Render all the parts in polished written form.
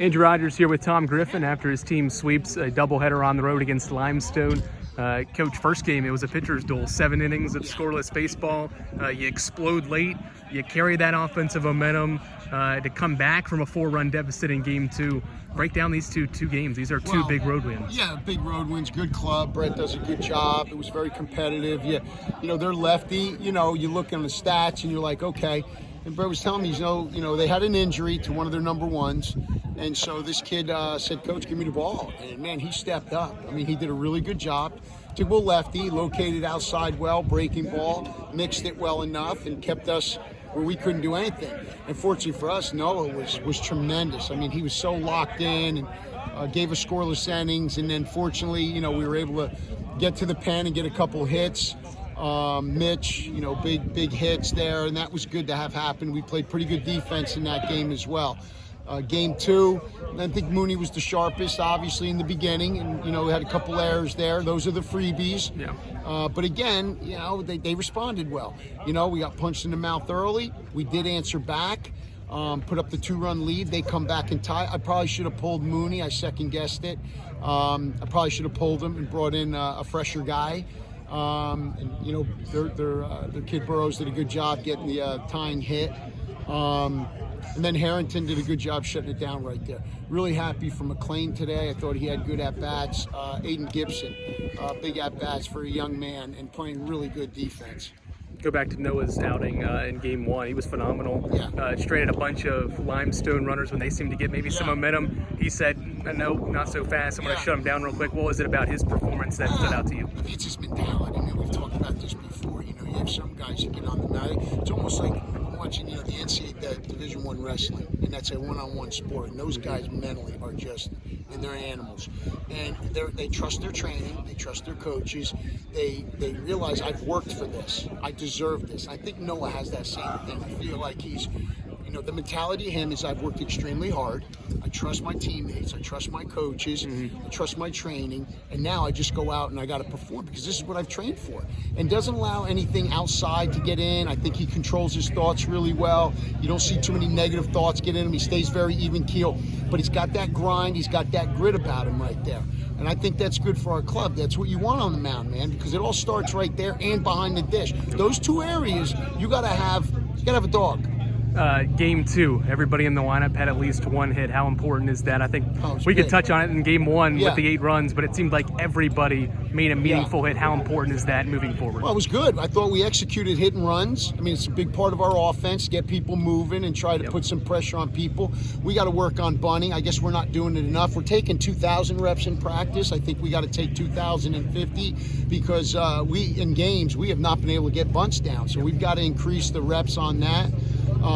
Andrew Rogers here with Tom Griffin after his team sweeps a doubleheader on the road against Limestone. Coach, first game, it was a pitcher's duel, 7 innings of scoreless baseball. You explode late, you carry that offensive momentum to come back from a 4-run deficit in game 2. Break down these two games. These are two big road wins. Yeah, big road wins. Good club. Brett does a good job. It was very competitive. You know, they're lefty. You know, you look on the stats and you're like, okay. And Brett was telling me, they had an injury to one of their number ones. And so this kid said, Coach, give me the ball. And, man, he stepped up. I mean, he did a really good job. Took a lefty, located outside well, breaking ball, mixed it well enough, and kept us where we couldn't do anything. And fortunately for us, Noah was tremendous. I mean, he was so locked in and gave us scoreless innings. And then fortunately, we were able to get to the pen and get a couple hits. Mitch, big hits there, and that was good to have happen. We played pretty good defense in that game as well. Game 2, I think Mooney was the sharpest, obviously, in the beginning, and we had a couple errors there. Those are the freebies. Yeah. But again, they responded well. We got punched in the mouth early. We did answer back, put up the 2-run lead. They come back and tie. I probably should have pulled Mooney. I second-guessed it. I probably should have pulled him and brought in a fresher guy. Their kid Burrows did a good job getting the tying hit. And then Harrington did a good job shutting it down right there. Really happy for McLean today. I thought he had good at-bats. Aiden Gibson, big at-bats for a young man and playing really good defense. Go back to Noah's outing in game 1. He was phenomenal. Yeah. Straightened a bunch of Limestone runners when they seemed to get maybe some momentum. He said, no, not so fast. I'm going to shut him down real quick. What was it about his performance that stood out to you? It's his mentality. I mean, we've talked about this before. You have some guys that get on the mat. It's almost like watching, the NCAA Division I wrestling, and that's a one-on-one sport. And those guys mentally are just, and they're animals. And they trust their training, they trust their coaches. They realize I've worked for this. I deserve this. I think Noah has that same thing. I feel like he's, the mentality of him is I've worked extremely hard. I trust my teammates. I trust my coaches. I trust my training. And now I just go out and I got to perform because this is what I've trained for. And doesn't allow anything outside to get in. I think he controls his thoughts really well. You don't see too many negative thoughts get in him. He stays very even keel. But he's got that grind. He's got that grit about him right there. And I think that's good for our club. That's what you want on the mound, man, because it all starts right there and behind the dish. Those two areas, you gotta have a dog. Game 2, everybody in the lineup had at least one hit. How important is that? I think we could touch on it in game 1 with the 8 runs, but it seemed like everybody made a meaningful hit. How important is that moving forward? Well, it was good. I thought we executed hit and runs. I mean, it's a big part of our offense, get people moving and try to put some pressure on people. We got to work on bunting. I guess we're not doing it enough. We're taking 2,000 reps in practice. I think we got to take 2,050 because in games, we have not been able to get bunts down. So we've got to increase the reps on that.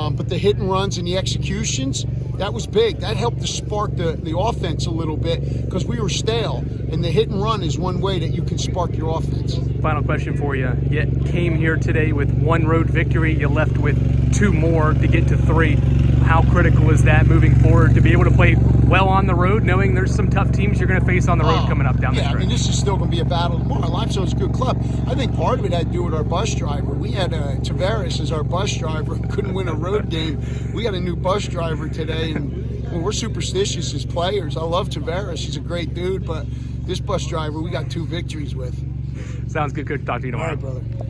But the hit and runs and the executions, that was big. That helped to spark the offense a little bit because we were stale. And the hit and run is one way that you can spark your offense. Final question for you. You came here today with 1 road victory. You left with 2 more to get to 3. How critical is that moving forward to be able to play well on the road, knowing there's some tough teams you're going to face on the road coming up down the stretch? I mean, this is still going to be a battle tomorrow. Limestone's a good club. I think part of it had to do with our bus driver. We had Tavares as our bus driver and couldn't win a road game. We got a new bus driver today, and we're superstitious as players. I love Tavares. He's a great dude, but this bus driver we got 2 victories with. Sounds good. Good to talk to you tomorrow. All right, brother.